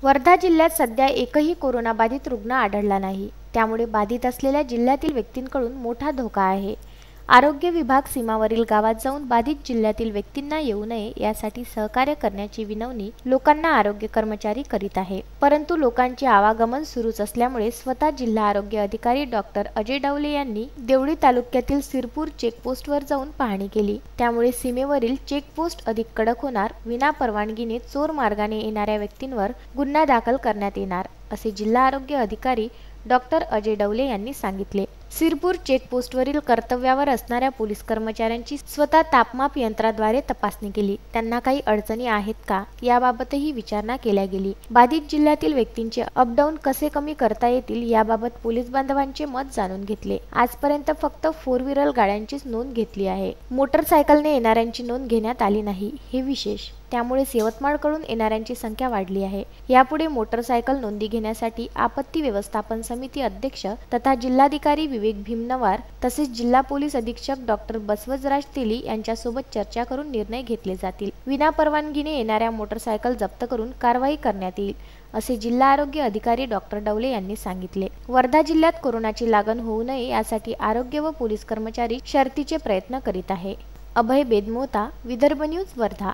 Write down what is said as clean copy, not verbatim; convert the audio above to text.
वर्धा जिल्ह्यात सध्या एकही कोरोनाबाधित रुग्ण आढळला नाही। त्यामुळे बाधित असलेल्या जिल्ह्यातील व्यक्तींकडून मोठा धोका आहे। आरोग्य विभाग सीमावरील गावात जाऊन बाधित जिल्ह्यातील व्यक्तींना येऊ नये यासाठी सहकार्य करण्याची विनवणी लोकांना आरोग्य कर्मचारी करीत आहे। परंतु लोकांचे आवागमन सुरूच असल्यामुळे स्वतः जिल्हा आरोग्य अधिकारी डॉक्टर अजय डवले यांनी देवळी तालुक्यातील सिरपूर चेकपोस्टवर जाऊन पाहणी केली। त्यामुळे सीमेवरील चेकपोस्ट अधिक कडक होणार, विना परवानगीने चोर मार्गाने येणाऱ्या व्यक्तींवर गुन्हा दाखल करण्यात येणार, असे जिल्हा आरोग्य अधिकारी डॉक्टर अजय डवले यांनी सांगितले। सिरपूर चेकपोस्टवरील कर्तव्यावर असणाऱ्या पोलीस कर्मचाऱ्यांची स्वतः तापमाप यंत्राद्वारे तपासणी केली। त्यांना काही अडचणी आहेत का याबाबतही विचारणा केल्या गेली। बाधित जिल्ह्यातील व्यक्तींचे अपडाऊन कसे कमी करता येतील याबाबत पोलीस बांधवांचे मत जाणून घेतले। आजपर्यंत फक्त 4 व्हीलर गाड्यांचीच नोंद घेतली आहे। मोटरसायकलने येणाऱ्यांची नोंद घेण्यात आली नाही, हे विशेष। त्यामुळे यवतमाळकडून येणाऱ्यांची संख्या वाढली आहे। यापुढे मोटरसायकल नोंदी घेण्यासाठी आपत्ती व्यवस्थापन समिती अध्यक्ष तथा जिल्हाधिकारी विवेक भीमनवार तसेच जिल्हा पोलीस अधीक्षक डॉक्टर बसवराज तेली यांच्यासोबत चर्चा करून निर्णय घेतले जातील। विना परवानगीने येणाऱ्या मोटरसायकल जप्त करून कारवाई करण्यात येईल, असे जिल्हा आरोग्य अधिकारी डॉक्टर डवले यांनी सांगितले। वर्धा जिल्ह्यात कोरोनाची लागण होऊ नये यासाठी आरोग्य व पोलीस कर्मचारी शर्थीचे प्रयत्न करीत आहे। अभय बेदमोता, विदर्भ न्यूज, वर्धा।